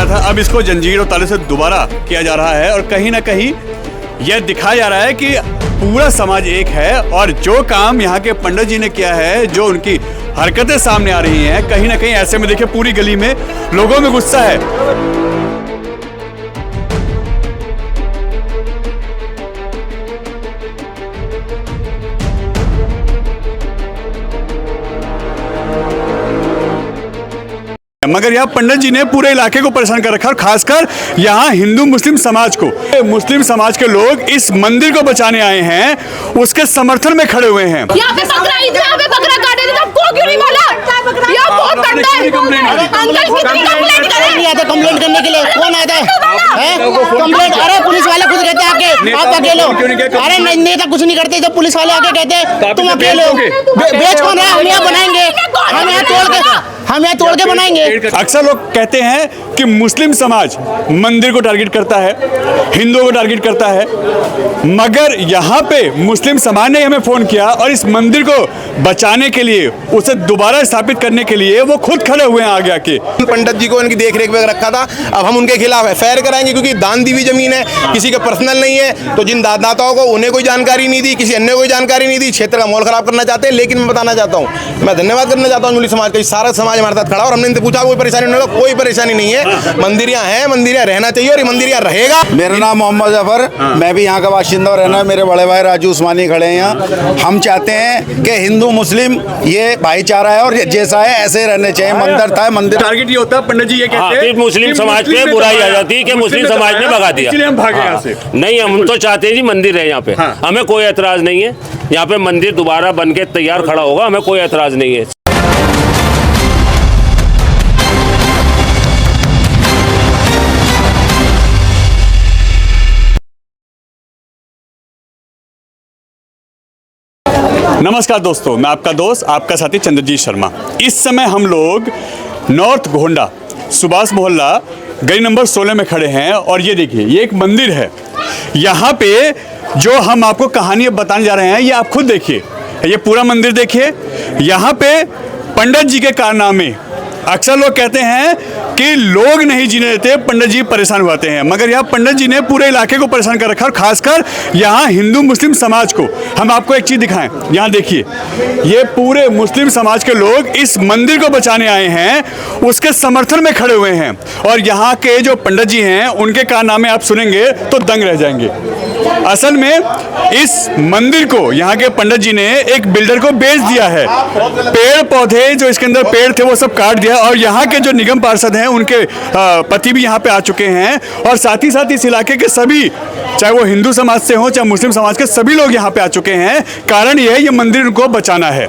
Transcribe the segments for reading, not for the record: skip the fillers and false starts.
था, अब इसको जंजीर और ताले से दोबारा किया जा रहा है और कहीं ना कहीं यह दिखाया जा रहा है कि पूरा समाज एक है। और जो काम यहाँ के पंडित जी ने किया है, जो उनकी हरकतें सामने आ रही हैं, कहीं ना कहीं ऐसे में देखिए पूरी गली में लोगों में गुस्सा है। मगर यहाँ पंडित जी ने पूरे इलाके को परेशान कर रखा और खासकर यहाँ हिंदू मुस्लिम समाज को। मुस्लिम समाज के लोग इस मंदिर को बचाने आए हैं, उसके समर्थन में खड़े हुए हैं। यहाँ पे बकरा काटे थे, आपको क्यों नहीं बोला? यहाँ बहुत पंडा है। अंकल कितनी कंप्लेंट करें? नहीं आते कंप्लेंट करने के लिए, कौन आता है? कंप्लेंट, अरे पुलिस वाले खुद कहते हैं आके, आप अकेले हो। अरे नेता कुछ नहीं करते, जब पुलिस वाले आके कहते हैं तुम अकेले हो। बेच कौन है? हम यहाँ बनाएंगे, हम यहाँ तोड़ के बनाएंगे। अक्सर लोग कहते हैं कि मुस्लिम समाज मंदिर को टारगेट करता है, हिंदुओं को टारगेट करता है, मगर यहाँ पे मुस्लिम समाज ने हमें फोन किया और इस मंदिर को बचाने के लिए, उसे दोबारा स्थापित करने के लिए वो खुद खड़े हुए हैं आगे आके। पंडित जी को इनकी देख रेख में रखा था, अब हम उनके खिलाफ एफआईआर कराएंगे क्योंकि दान दी हुई जमीन है, किसी के पर्सनल नहीं है। तो जिन दाताओं को उन्हें कोई जानकारी नहीं दी, किसी अन्य कोई जानकारी नहीं दी, क्षेत्र का माहौल खराब करना चाहते हैं। लेकिन मैं बताना चाहता हूँ, मैं धन्यवाद करना चाहता हूँ मुस्लिम समाज का, सारा समाज हमारे साथ खड़ा और हमने इनसे पूछा कोई परेशानी नहीं होगा, कोई परेशानी नहीं है। मंदिर यहाँ है, मंदिर यहाँ रहना चाहिए और ये मंदिर यहाँ रहेगा। मेरा नाम मोहम्मद जफर, मैं भी यहाँ का बाशिंदा रहना। मेरे बड़े भाई राजू उस्मानी खड़े हैं यहाँ। हम चाहते हैं कि हिंदू मुस्लिम ये भाईचारा है और जैसा है ऐसे रहने चाहिए। मंदिर था, मंदिर टारगेट ये होता है, पंडित जी ये कहते हैं मुस्लिम समाज पे बुराई आ जाती है कि मुस्लिम समाज ने भगा दिया, इसलिए हम भागे यहाँ से। नहीं, हम तो चाहते हैं जी मंदिर है यहाँ पे, हमें कोई एतराज नहीं है। यहाँ पे मंदिर दोबारा बन के तैयार खड़ा होगा, हमें कोई एतराज नहीं है। नमस्कार दोस्तों, मैं आपका दोस्त, आपका साथी चंद्रजीत शर्मा। इस समय हम लोग नॉर्थ गोंडा सुभाष मोहल्ला गली नंबर 16 में खड़े हैं और ये देखिए, ये एक मंदिर है। यहाँ पे जो हम आपको कहानी बताने जा रहे हैं, ये आप खुद देखिए, ये पूरा मंदिर देखिए। यहाँ पे पंडित जी के कारनामे, अक्सर लोग कहते हैं कि लोग नहीं जीने देते, पंडित जी परेशान हुआते हैं, मगर यहाँ पंडित जी ने पूरे इलाके को परेशान कर रखा और खासकर यहाँ हिंदू मुस्लिम समाज को। हम आपको एक चीज़ दिखाएं, यहाँ देखिए, ये पूरे मुस्लिम समाज के लोग इस मंदिर को बचाने आए हैं, उसके समर्थन में खड़े हुए हैं। और यहाँ के जो पंडित जी हैं, उनके कारनामे आप सुनेंगे तो दंग रह जाएंगे। असल में इस मंदिर को यहाँ के पंडित जी ने एक बिल्डर को बेच दिया है। पेड़ पौधे जो इसके अंदर पेड़ थे वो सब काट दिया और यहाँ के जो निगम पार्षद हैं, उनके पति भी यहाँ पे आ चुके हैं और साथ ही साथ इस इलाके के सभी, चाहे वो हिंदू समाज से हो चाहे मुस्लिम समाज के, सभी लोग यहाँ पे आ चुके हैं। कारण ये है, ये मंदिर को बचाना है।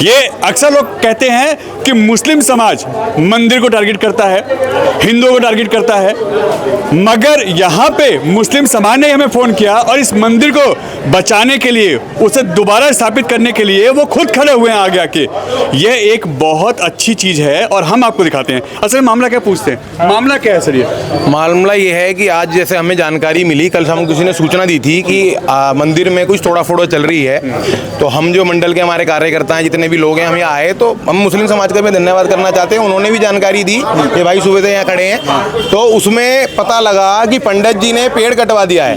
ये अक्सर लोग कहते हैं कि मुस्लिम समाज मंदिर को टारगेट करता है, हिंदुओं को टारगेट करता है, मगर यहाँ पे मुस्लिम समाज ने हमें फोन किया और इस मंदिर को बचाने के लिए, उसे दोबारा स्थापित करने के लिए वो खुद खड़े हुए हैं आगे आके। ये एक बहुत अच्छी चीज़ है और हम आपको दिखाते हैं। असल मामला क्या पूछते हैं, मामला क्या है सर? ये मामला ये है कि आज जैसे हमें जानकारी मिली, कल हम किसी ने सूचना दी थी कि मंदिर में कुछ थोड़ा फोड़ा चल रही है। तो हम जो मंडल के हमारे कार्यकर्ता हैं, जितने भी लोग हैं, हम यहाँ आए तो हम मुस्लिम समाज का भी धन्यवाद करना चाहते हैं। उन्होंने भी जानकारी दी, ये भाई सुबह से यहाँ खड़े हैं। तो उसमें पता लगा कि पंडित जी ने पेड़ कटवा दिया है।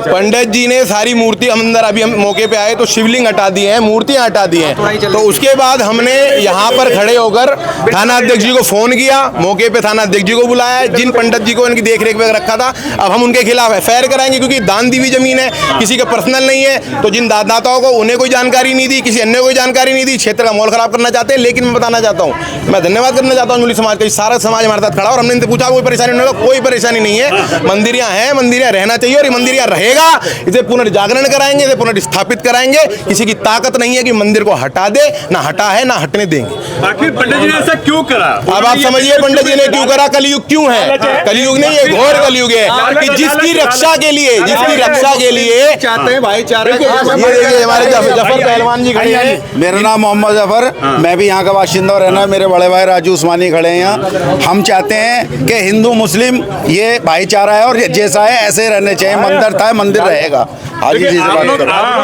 पंडित जी ने सारी मूर्ति, हम अंदर अभी हम मौके पे आए तो शिवलिंग हटा दिए हैं, मूर्तियां हटा दी हैं। तो उसके बाद हमने यहाँ पर खड़े होकर थाना अध्यक्ष जी को फोन किया, मौके पे थाना अध्यक्ष जी को बुलाया, जिन पंडित जी को इनकी देख रेख में रखा था। अब हम उनके खिलाफ एफआईआर कराएंगे क्योंकि दान दी हुई जमीन है, किसी के पर्सनल नहीं है। तो जिन दाताओं को उन्हें कोई जानकारी नहीं दी, किसी अन्य कोई जानकारी नहीं दी, क्षेत्र का माहौल खराब करना चाहते हैं। लेकिन मैं बताना चाहता हूँ, मैं धन्यवाद करना चाहता हूँ मुस्लिम समाज का, सारा समाज हमारे साथ खड़ा और हमने इनसे पूछा कोई परेशानी नहीं होगा, कोई परेशानी नहीं है। मंदिर यहाँ है, मंदिर यहाँ रहना चाहिए और ये मंदिर यहाँ रहेगा। इसे पुनर्जागरण कराएंगे, इसे पुनर्स्थापित कराएंगे। किसी की ताकत नहीं है कि मंदिर को हटा दे, ना हटा है ना हटने देंगे। आखिर पंडित जी ने ऐसा क्यों करा? अब आप समझिए पंडित जी ने क्यों करा। कलयुग क्यों है? कलयुग नहीं, ये घोर कलयुग है कि जिसकी रक्षा के लिए, जिसकी रक्षा के लिए चाहते हैं भाईचारा। ये देखिए हमारे जफर पहलवान जी खड़े हैं। मेरा नाम मोहम्मद जफर, मैं भी यहाँ का बाशिंदा रहना, मेरे बड़े भाई राजू उस्मानी खड़े हैं यहाँ। हम चाहते हैं कि हिंदू मुस्लिम ये भाईचारा है और जैसा है ऐसे रहने चाहिए। मंदिर था, मंदिर रहेगा। आज देखिए, आप लोग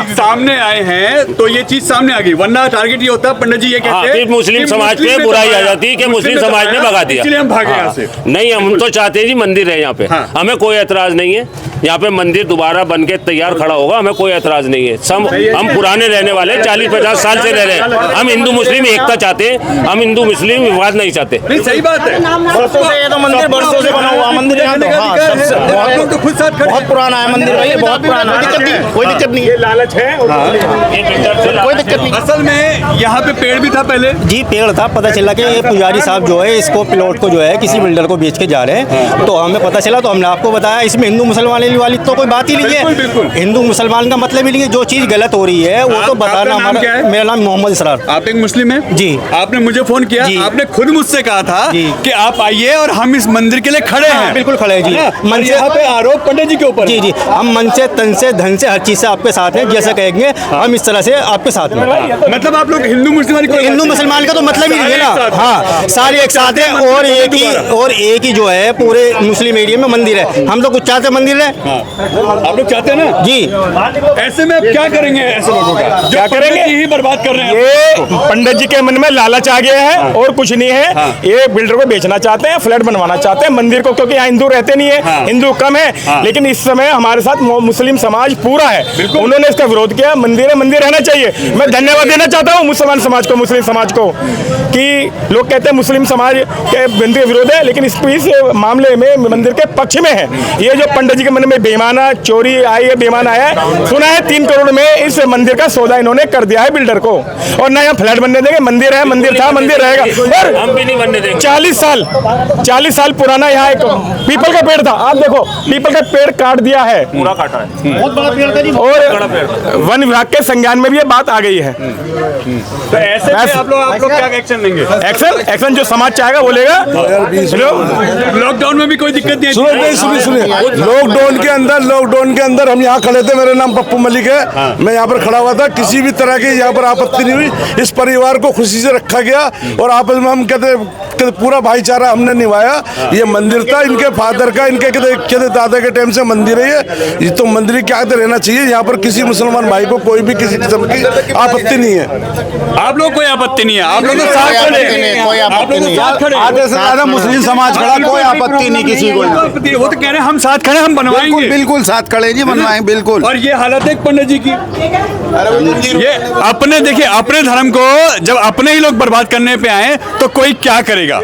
सामने आए हैं तो ये चीज सामने आ गई, वरना टारगेट ये होता पंडित जी ये कहते हैं कि मुस्लिम समाज पे बुराई आ जाती है कि मुस्लिम समाज ने भगा दिया, इसलिए हम भागे यहाँ से। नहीं, हम तो चाहते हैं जी मंदिर है यहाँ पे, हमें कोई एतराज नहीं है। यहाँ पे मंदिर दोबारा बन के तैयार खड़ा होगा, हमें कोई एतराज नहीं है। हम पुराने रहने वाले 40-50 साल से रह रहे हैं। हम हिंदू मुस्लिम एकता चाहते हैं, हम हिंदू मुस्लिम विवाद नहीं चाहते। नहीं, सही बात है। बरसों से ये तो मंदिर बरसों से बना हुआ मंदिर यहाँ तो, हाँ, सबसे तो खुद साथ खड़े बहुत पुराना है मंदिर भाई, बहुत पुराना है। कोई दिक्कत नहीं है, लालच है। कोई दिक्कत नहीं। असल में यहाँ पे पेड़ भी था पहले जी, पेड़ था। पता चला कि ये पुजारी साहब जो है इसको प्लॉट को जो है किसी बिल्डर को बेच के जा रहे हैं, तो हमें पता चला तो हमने आपको बताया। इसमें हिंदू मुसलमान वाली तो कोई बात ही नहीं है। बिल्कुल। हिंदू मुसलमान का मतलब ही नहीं है। जो चीज़ गलत हो रही है वो तो आपका बताना नाम हमारा। क्या है? मेरा नाम मोहम्मद इसरार। आप एक मुस्लिम हैं? जी। आपने मुझे फोन किया, जी। आपने खुद मुझसे कहा था जी। कि आप आइए और हम इस मंदिर के लिए खड़े हैं। बिल्कुल खड़े हैं जी। मन से यहाँ पे आरोप पंडित जी के ऊपर जी जी, हम मन से तन से धन से हर चीज़ से आपके साथ हैं। जैसे कहेंगे हम इस तरह से आपके साथ हैं। मतलब आप लोग हिंदू मुस्लिम हिंदू मुसलमान का तो मतलब ही नहीं है ना। हाँ, सारे एक साथ हैं और एक ही जो है पूरे मुस्लिम एरिया में मंदिर है। हम तो कुछ चाहते मंदिर है। आप लोग चाहते हैं ना जी। ऐसे में आप क्या करेंगे ऐसे लोगों का? क्या करेंगे? ही बर्बाद कर रहे हैं। ये पंडित जी के मन में लालच आ गया है और कुछ नहीं है। ये बिल्डर को बेचना चाहते हैं, फ्लैट बनवाना चाहते हैं मंदिर को, क्योंकि यहाँ हिंदू रहते नहीं है, हिंदू कम है। लेकिन इस समय हमारे साथ मुस्लिम समाज पूरा है, उन्होंने इसका विरोध किया। मंदिर है, मंदिर रहना चाहिए। मैं धन्यवाद देना चाहता हूँ मुसलमान समाज को, मुस्लिम समाज को, कि लोग कहते हैं मुस्लिम समाज के मंदिर विरोध है, लेकिन इस मामले में मंदिर के पक्ष में है। ये जो पंडित जी के मन में बेईमाना चोरी आई है, बेईमान आया है, सुना है 3 करोड़ में इस मंदिर का सौदा इन्होंने कर दिया है बिल्डर को। और ना यहाँ फ्लैट बनने देंगे। मंदिर है, मंदिर था, मंदिर रहेगा। और हम भी नहीं बनने देंगे। 40 साल पुराना यहाँ एक पीपल का पेड़ था। आप देखो, पीपल का पेड़ काट दिया है, पूरा काटा है। बहुत बड़ा पेड़ था जी। और वन विभाग के संज्ञान में भी ये बात आ गई है। तो ऐसे में आप लोग क्या एक्शन लेंगे? एक्शन जो समाज चाहेगा वो लेगा। लॉकडाउन में भी कोई दिक्कत नहीं है? सुनिए, लॉकडाउन के अंदर हम यहाँ खड़े थे। मेरा नाम पप्पू मलिक है। मैं यहाँ पर खड़ा हुआ था। किसी भी तरह की यहाँ पर आपत्ति नहीं हुई। इस परिवार को खुशी से रखा गया और आपस में हम कहते पूरा भाईचारा हमने निभाया। ये मंदिर था इनके फादर का, इनके कहते दादा के टाइम से मंदिर है ये तो मंदिर क्या रहना चाहिए। यहाँ पर किसी मुसलमान भाई को कोई भी किसी किस्म की आपत्ति नहीं है। आप लोग कोई आपत्ति नहीं है? आप लोग तो कोई साथ खड़े आपत्ति नहीं, हैं। कोई आप आपत्ति लोग तो नहीं। साथ खड़े हैं। आधे से ज्यादा मुस्लिम समाज खड़ा, कोई आपत्ति नहीं किसी को। वो तो कह रहे हैं हम साथ खड़े, हम बनवाएंगे। बिल्कुल बिल्कुल साथ खड़े जी, बनवाएंगे बिल्कुल। और ये हालत है पंडित जी की। ये अपने देखिए, अपने धर्म को जब अपने ही लोग बर्बाद करने पे आए तो कोई क्या करेगा?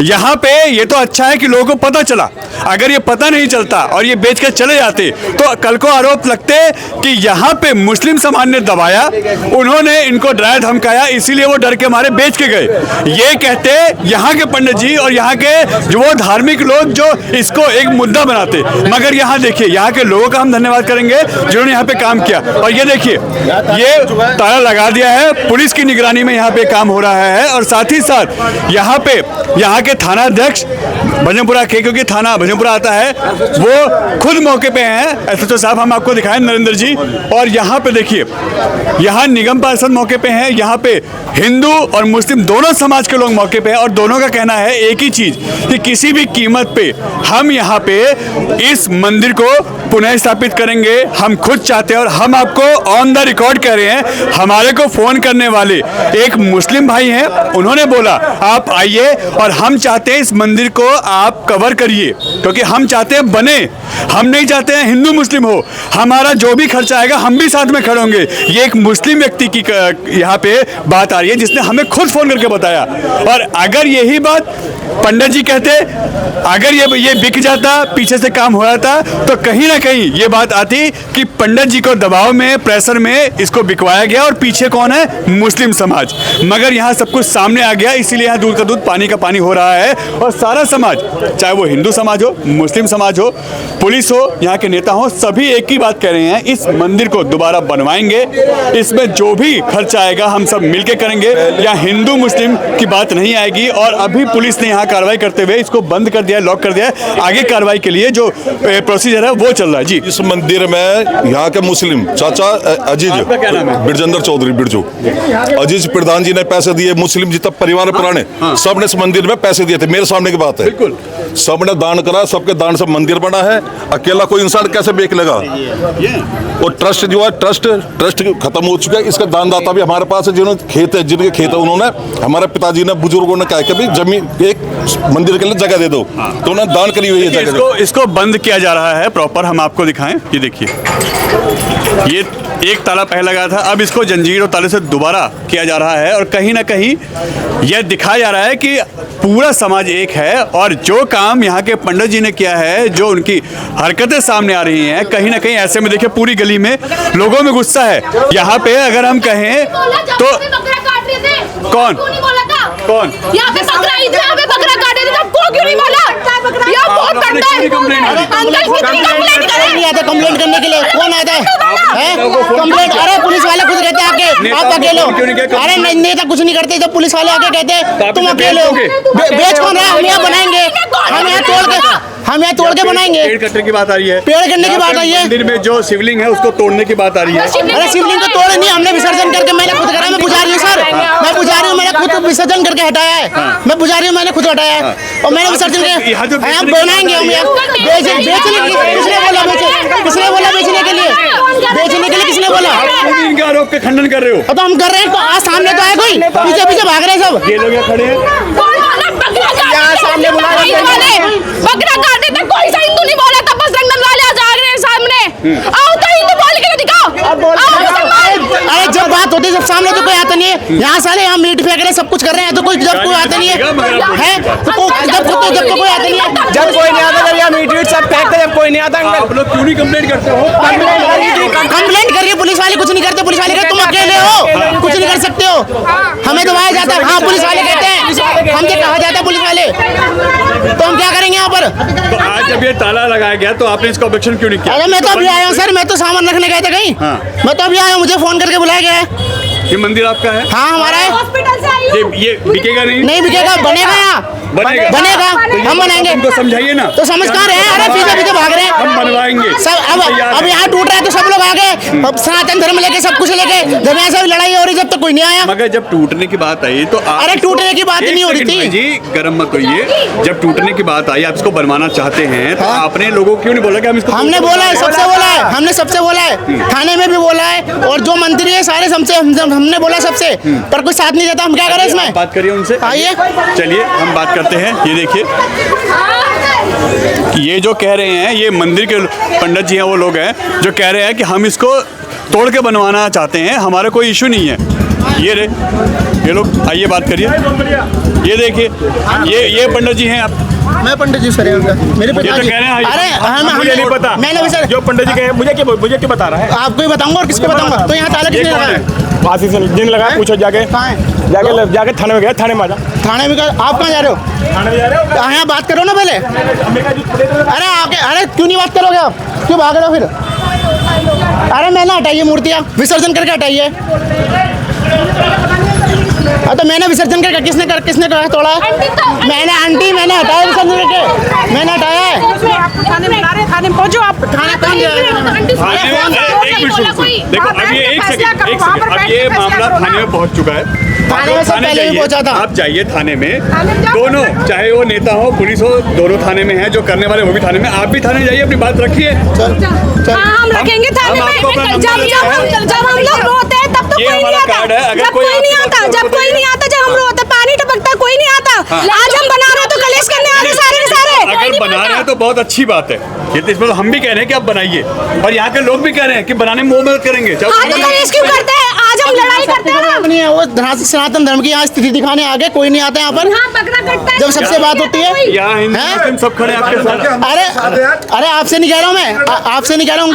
यहाँ पे ये तो अच्छा है कि लोगों को पता चला। अगर ये पता नहीं चलता और ये बेच कर चले जाते तो कल को आरोप लगते कि यहाँ पे मुस्लिम समाज ने दबाया, उन्होंने इनको डराया धमकाया, इसीलिए वो डर के मारे बेच के गए। ये कहते यहाँ के पंडित जी और यहाँ के जो वो धार्मिक लोग जो इसको एक मुद्दा बनाते। मगर यहाँ देखिए, यहाँ के लोगों का हम धन्यवाद करेंगे जिन्होंने यहाँ पे काम किया। और ये देखिए, ये ताला लगा दिया है, पुलिस की निगरानी में यहाँ पे काम हो रहा है। और साथ ही साथ यहाँ पे यहाँ के थाना अध्यक्ष भजनपुरा के, क्योंकि थाना भजनपुरा आता है, वो खुद मौके पे हैं। एसएचओ साहब हम आपको दिखाएं, नरेंद्र जी। और यहाँ पे देखिए, यहाँ निगम पार्षद मौके पे हैं, यहाँ पे हिंदू और मुस्लिम दोनों समाज के लोग मौके पे हैं। और दोनों का कहना है एक ही चीज कि किसी भी कीमत पे हम यहाँ पे इस मंदिर को पुनः स्थापित करेंगे। हम खुद चाहते हैं और हम आपको ऑन द रिकॉर्ड कह रहे हैं। हमारे को फोन करने वाले एक मुस्लिम भाई हैं, उन्होंने बोला आप आइए और हम चाहते हैं इस मंदिर को आप कवर करिए, क्योंकि हम चाहते हैं बने। हम नहीं चाहते हैं हिंदू मुस्लिम हो। हमारा जो भी खर्चा आएगा हम भी साथ में खड़े होंगे। ये एक मुस्लिम व्यक्ति की यहाँ पे बात आ रही है जिसने हमें खुद फोन करके बताया। और अगर यही बात पंडित जी कहते, अगर ये बिक जाता, पीछे से काम हो जाता, तो कहीं ना कहीं ये बात आती कि पंडित जी को दबाव में, प्रेशर में इसको बिकवाया गया और पीछे कौन है? मुस्लिम समाज। मगर यहाँ सब कुछ सामने आ गया, इसीलिए यहाँ दूध का दूध पानी का पानी हो रहा है। रहा है और सारा समाज, चाहे वो हिंदू समाज हो, मुस्लिम समाज हो, पुलिस हो, यहाँ के नेता हो, सभी एक ही बात कह रहे हैं, इस मंदिर को दोबारा बनवाएंगे। इसमें जो भी खर्चा आएगा हम सब मिलके करेंगे, यहाँ हिंदू मुस्लिम की बात नहीं आएगी। और अभी पुलिस ने यहाँ कार्रवाई करते हुए इसको बंद कर दिया है, लॉक कर दिया है। आगे कार्रवाई के लिए जो प्रोसीजर है वो चल रहा है। जी, इस मंदिर में यहाँ के मुस्लिम चाचा अजीज, क्या नाम है? बिरजेंद्र चौधरी बिरजू, अजीज प्रधान जी ने पैसे दिए, मुस्लिम जितना परिवार पुराने सब ने इस मंदिर में पैसे दिए थे। मेरे सामने की बात है, बिल्कुल सबने दान करा, सबके दान से मंदिर बना है। अकेला कोई इंसान कैसे बेच लेगा? और ट्रस्ट जो है, ट्रस्ट खत्म हो चुका है। इसका दानदाता भी हमारे पास है, जिन्होंने खेत है, जिनके खेत है, उन्होंने, हमारे पिताजी ने, बुजुर्गों ने कहा कि भाई जमीन एक मंदिर के लिए जगह दे दो, तो उन्होंने दान करी हुई है जगह। इसको बंद किया जा रहा है प्रॉपर। हम आपको दिखाएं, ये देखिए, ये एक ताला पहले लगा था, अब इसको जंजीर और ताले से दोबारा किया जा रहा है। और कहीं ना कहीं यह दिखाया जा रहा है कि पूरा समाज एक है। और जो काम यहाँ के पंडित जी ने किया है, जो उनकी हरकतें सामने आ रही हैं, कहीं ना कहीं ऐसे में देखिए पूरी गली में लोगों में गुस्सा है। यहाँ पे अगर हम कहें तो कौन यहाँ पे बकरा ईद, यहाँ पे बकरा काटे थे, आपको क्यों नहीं बोला? यहाँ बहुत करता है। अंकल कितनी कंप्लेंट करें? नहीं आता कंप्लेंट करने के लिए, कौन आता है कंप्लेंट? अरे पुलिस वाले खुद कहते हैं आके, आप अकेले हो। अरे नेता कुछ नहीं करते, जब पुलिस वाले आके कहते हैं तुम अकेले हो। बेच कौन रहा है? हम यहाँ बनाएंगे, हम यहाँ तोड़ के बनाएंगे। पेड़ कटने की बात आ रही है, पेड़ कटने की बात आई है। मंदिर में जो शिवलिंग है उसको तोड़ने की बात आ रही है। अरे शिवलिंग को तोड़े नहीं, हमने विसर्जन करके, मैंने खुद करा, मैं पुजारी हूँ सर, मैं पुजारी हूँ, मैंने खुद विसर्जन करके हटाया है। मैं पुजारी हूँ, मैंने खुद हटाया है और मैंने विसर्जन किया। हम बनाएंगे, हम यहाँ बेचने के लिए। किसने बोला बेचने? किसने बोला बेचने के लिए? बेचने के लिए किसने बोला? इनके आरोप के खंडन कर रहे हो तो हम कर रहे हैं। तो आज सामने तो आए, कोई पीछे पीछे भाग रहे हैं सब। ये लोग यहाँ खड़े हैं, यहाँ सामने बुला रहे हैं। बकरा काटे थे, कोई सा हिंदू नहीं बोला था, बस रंगन वाले आ जा रहे हैं सामने। आओ तो हिंदू बोल के तो दिखाओ। अरे जब बात होती है, जब सामने तो कोई आता नहीं है। यहाँ साले यहाँ मीट फेंक रहे, सब कुछ कर रहे हैं, तो कोई जब कोई आता नहीं है, जब तो कोई आता नहीं है, जब कोई नहीं आता, जब यहाँ मीट वीट सब फेंकते, जब कोई नहीं आता। आप लोग क्यों नहीं कंप्लेंट करते हो? कंप्लेंट करिए, पुलिस वाले कुछ नहीं करते। पुलिस वाले कहते तुम अकेले हो, कुछ नहीं कर सकते हो, हमें दबाया जाता है। हाँ, पुलिस वाले कहते हैं, हमसे कहा जाता है पुलिस वाले, तो हम क्या करेंगे यहाँ पर? तो आज जब ये ताला लगाया गया तो आपने इसका ऑब्जेक्शन क्यों नहीं किया? अरे मैं तो अभी आया हूँ सर, मैं तो सामान रखने गए थे कहीं। मैं तो अभी आया हूँ, मुझे फोन करके बुलाया गया है। ये मंदिर आपका है? हाँ, हमारा है। हॉस्पिटल से आई हूँ। ये बिकेगा नहीं? नहीं बिकेगा, बनेगा यहाँ, बनेगा, हम बनाएंगे। हमको समझाइए ना। तो समझ कहाँ रहे हैं? अरे पीछे पीछे भाग रहे हैं। हम बनवाएंगे सब। अब यहाँ टूट रहा है तो सब लोग आ गए, अब सनातन धर्म लेके, सब कुछ लेके। जब यहाँ से लड़ाई हो रही, जब तक कोई नहीं आया। मगर जब टूटने की बात आई तो अरे टूटने की बात नहीं हो रही थी जी, गरम मत होइए। जब टूटने की बात आई, आप इसको बनवाना चाहते हैं, तो आपने लोगों को क्यों नहीं बोला कि हम इसको? हमने बोला है, सबसे बोला है, हमने सबसे बोला है, थाने में भी बोला है, और जो मंत्री है सारे सबसे हमने बोला सबसे, पर कोई साथ नहीं देता। हम क्या करें इसमें? बात करिए उनसे, आइए, चलिए हम बात करते हैं। ये देखिए, ये जो कह रहे हैं, ये मंदिर के पंडित जी हैं, वो लोग हैं जो कह रहे हैं कि हम इसको तोड़ के बनवाना चाहते हैं, हमारा कोई इशू नहीं है। ये लोग, आइए बात करिए। ये देखिए, ये पंडित जी हैं। आप? मैं पंडित जी सर, मेरे पिताजी। अरे मुझे नहीं पता, मैंने भी सर, जो पंडित जी कहे, मुझे क्यों बता रहा है? आपको ही बताऊंगा, और किसको बताऊंगा? तो यहाँ ताला किसने लगाया? आशीष जिन लगा, पूछो जाके, जाके थाने में गया, थाने में आ जा। थाने में? आप कहाँ जा रहे हो? थाने में जा रहे हो? यहाँ बात करो ना पहले। अरे आके, अरे क्यों नहीं बात करोगे आप? क्यों भाग रहे हो फिर? अरे मैंने हटाइए मूर्तियाँ, विसर्जन करके हटाइए। तो मैंने विसर्जन करके, किसने तोड़ा है? मैंने आंटी, मैंने हटाया विसर्जन करके, मैंने हटाया है। थाने में पहुंचो आप। थाने देखो, अब ये एक सेकंड, अब ये मामला थाने में पहुंच चुका है। थाने में से पहले भी पहुंचा था। आप जाइए थाने में, दोनों, चाहे वो नेता हो, पुलिस हो, दोनों थाने में हैं। जो करने वाले वो भी थाने में, आप भी थाने जाइए, अपनी बात रखिए। हम रखेंगे थाने में। जब हम लोग रोते हैं तब तो कोई नहीं आता, जब कोई नहीं आता, जब हम रोते, पानी टपकता, कोई नहीं आता। आज हम बना रहे तो कलेश करने आ रहे सारे। अगर बना रहे हैं तो बहुत अच्छी बात है। ये तो इसमें हम भी कह रहे हैं कि आप बनाइए, और यहाँ के लोग भी कह रहे हैं कि बनाने में वो मदद करेंगे। कलेश क्यों करते हैं? आज हम लड़ाई करते हैं ना। नहीं है वो सनातन धर्म की यहाँ स्थिति दिखाने आगे कोई नहीं आता यहाँ पर। यहाँ बकरा कटता है जब सबसे बात होती है यहाँ हिंदू मुस्लिम सब खड़े हैं आपके साथ। अरे आपसे नहीं कह रहा हूँ मैं, आपसे नहीं कह रहा हूँ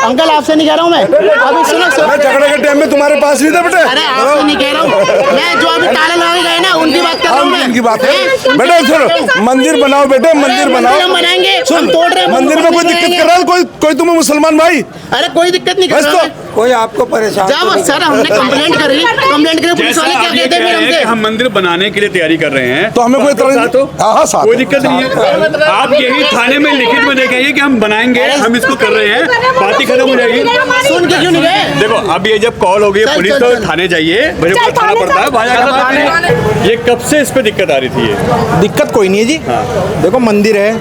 अंकल, आपसे नहीं कह रहा हूँ मैं। अभी सुनो मैं झगड़े के टाइम में तुम्हारे पास भी था बेटे। अरे आपसे नहीं कह रहा हूँ मैं, जो अभी ताला लगा गए ना उनकी बात कर रहा हूँ मैं। इनकी बात है बेटे, सुनो मंदिर बनाओ बेटे, मंदिर बनाओ, हम बनाएंगे, सुन तोड़ रहे हैं, मंदिर में कोई दिक्कत कर रहा है कोई तुम्हें मुसलमान भाई? अरे कोई दिक्कत नहीं कर रहा, कोई आपको परेशान जब सर हमने कंप्लेंट करी पुलिस वाले क्या कहते हैं फिर हमसे? हम मंदिर बनाने के लिए तैयारी कर रहे हैं तो हमें कोई कोई दिक्कत नहीं है। आप यही थाने में लिखित में देखेंगे कि हम बनाएंगे, हम इसको कर रहे हैं, बात ही खत्म हो जाएगी। सुन के क्यों नहीं गए? देखो अब ये जब कॉल होगी पुलिस तो थाने जाइए, मुझे थाना पड़ता है, वहाँ जाकर बात करें। ये कब से इस पे दिक्कत आ रही थी? ये दिक्कत कोई नहीं है जी। देखो मंदिर है,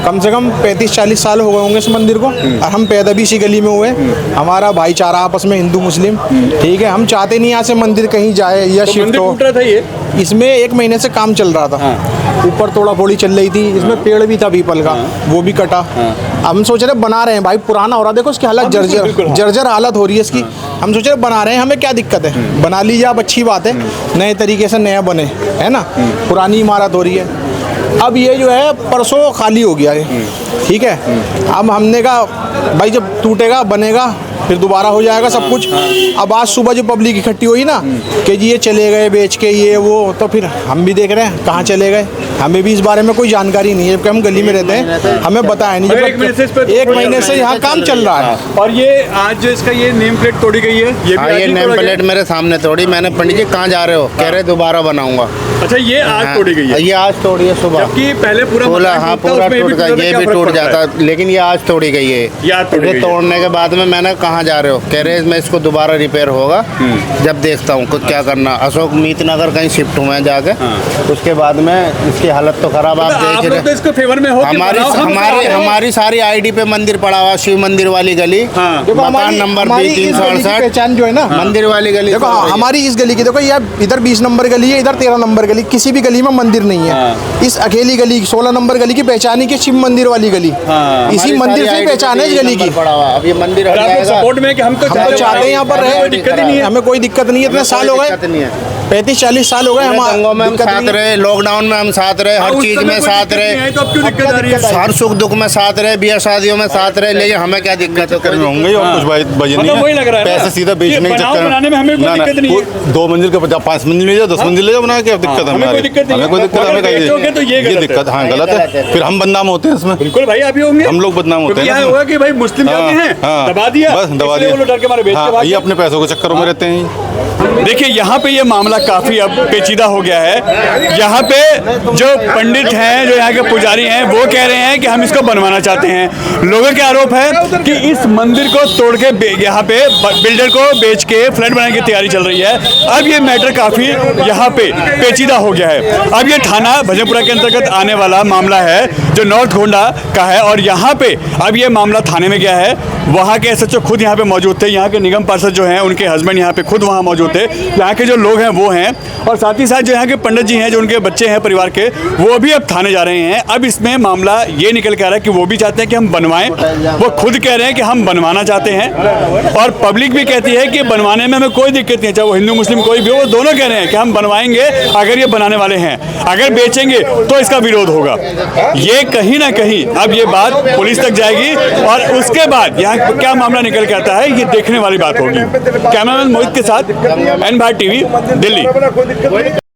कम से कम 35-40 साल हो गए होंगे इस मंदिर को, और हम पैदा भी इसी गली में हुए। हमारा भाईचारा आपस में हिंदू मुस्लिम, ठीक है। हम चाहते नहीं यहाँ से मंदिर कहीं जाए या शिफ्ट हो। टूट रहा था ये, इसमें 1 महीने से काम चल रहा था, ऊपर तोड़ा फोड़ी चल रही थी, इसमें पेड़ भी था पीपल का, वो भी कटा। हम सोच रहे बना रहे हैं भाई, पुराना हो रहा, देखो इसकी हालत जर्जर हालत हो रही है इसकी। हम सोच रहे बना रहे हैं, हमें क्या दिक्कत है, बना लीजिए आप, अच्छी बात है, नए तरीके से नया बने, है ना। पुरानी इमारत हो रही है, अब ये जो है परसों खाली हो गया है, ठीक है। अब हमने कहा भाई जब टूटेगा बनेगा फिर दोबारा हो जाएगा सब कुछ। अब आज सुबह जो पब्लिक इकट्ठी हुई ना कि जी ये चले गए बेच के ये वो, तो फिर हम भी देख रहे हैं कहाँ चले गए। हमें भी इस बारे में कोई जानकारी नहीं है, क्योंकि हम गली में रहते हैं, हमें बताया नहीं। एक महीने से यहाँ काम चल रहा है। और ये आज जो इसका ये नेम प्लेट तोड़ी गई है, ये नेम प्लेट मेरे सामने तोड़ी मैंने। पंडित जी कहाँ जा रहे हो? कह रहे दोबारा बनाऊंगा। अच्छा ये आज तोड़ी गई है? ये आज तोड़ी है सुबह, जबकि पहले पूरा हाँ पूरा टूट गया, ये भी टूट जाता, लेकिन ये आज तोड़ी गई है। तोड़ने के बाद में मैंने कहाँ जा रहे हो? कह रहे मैं इसको दोबारा रिपेयर होगा जब देखता हूँ कुछ क्या करना। अशोक मीत नगर कहीं शिफ्ट हुए हैं जाके, उसके बाद में इसकी हालत तो खराब आप देख रहे। तो इसको फेवर में हो हमारी सारी आईडी पे मंदिर पड़ा हुआ, शिव मंदिर वाली गली, मकान नंबर 368 पहचान जो है ना मंदिर वाली गली। देखो हमारी इस गली की, देखो ये इधर 20 नंबर गली है, इधर 13 नंबर गली, किसी भी गली में मंदिर नहीं है। इस अकेली गली 16 नंबर गली की पहचान है कि शिव मंदिर वाली गली, इसी मंदिर से पहचान है इस गली की। अब ये मंदिर सपोर्ट में कि हम तो चाहते हैं यहाँ पर रहे, दिक्कत ही नहीं है, हमें कोई दिक्कत नहीं है। इतने साल हो गए, 35-40 साल हो गए दंगों में हम साथ रहे, लॉकडाउन में हम साथ रहे, हर चीज में साथ रहे, तो अब क्यों दिक्कत आ रही है? हर सुख दुख में साथ रहे, ब्याह शादियों में साथ रहे, लेकिन हमें क्या दिक्कत होंगे और कुछ बजे नहीं वही लग रहा है, पैसे सीधा बेचने के चक्कर बनाने में हमें कोई दिक्कत नहीं है। 2 मंजिल का 5 मंजिल ले जाओ, 10 मंजिल ले जाओ बना के, दिक्कत है हमें कोई दिक्कत हमें तो ये दिक्कत। हाँ गलत है, फिर हम बदनाम होते हैं इसमें। बिल्कुल भाई आप ही होंगे, हम लोग बदनाम होते हैं। होगा कि भाई मुस्लिम जाते हैं, दबा दिया, बस दबा दिया, ये अपने पैसों के चक्करों में रहते हैं। देखिए यहाँ पे ये मामला काफी अब पेचीदा हो गया है। यहाँ पे जो पंडित हैं, जो यहाँ के पुजारी हैं, वो कह रहे हैं कि हम इसको बनवाना चाहते हैं। लोगों के आरोप है कि इस मंदिर को तोड़ के यहाँ पे बिल्डर को बेच के फ्लैट बनाने की तैयारी चल रही है। अब ये मैटर काफी यहाँ पे पेचीदा हो गया है। अब ये थाना भजनपुरा के अंतर्गत आने वाला मामला है जो नॉर्थ गोंडा का है, और यहाँ पे अब ये मामला थाने में गया है। वहाँ के एसएचओ खुद यहाँ पे मौजूद थे, यहाँ के निगम पार्षद जो हैं उनके हस्बैंड यहाँ पे खुद वहाँ मौजूद थे, यहाँ के जो लोग हैं वो हैं, और साथ ही साथ जो यहाँ के पंडित जी हैं, जो उनके बच्चे हैं परिवार के, वो भी अब थाने जा रहे हैं। अब इसमें मामला ये निकल के आ रहा है कि वो भी चाहते हैं कि हम बनवाएं, वो खुद कह रहे हैं कि हम बनवाना चाहते हैं, और पब्लिक भी कहती है कि बनवाने में हमें कोई दिक्कत नहीं है, चाहे वो हिंदू मुस्लिम कोई भी हो, वो दोनों कह रहे हैं कि हम बनवाएंगे अगर ये बनाने वाले हैं। अगर बेचेंगे तो इसका विरोध होगा। ये कहीं ना कहीं अब ये बात पुलिस तक जाएगी, और उसके बाद यहाँ क्या मामला निकल के आता है ये देखने वाली बात होगी। कैमरामैन मोहित के साथ एन भारत टीवी, दिल्ली।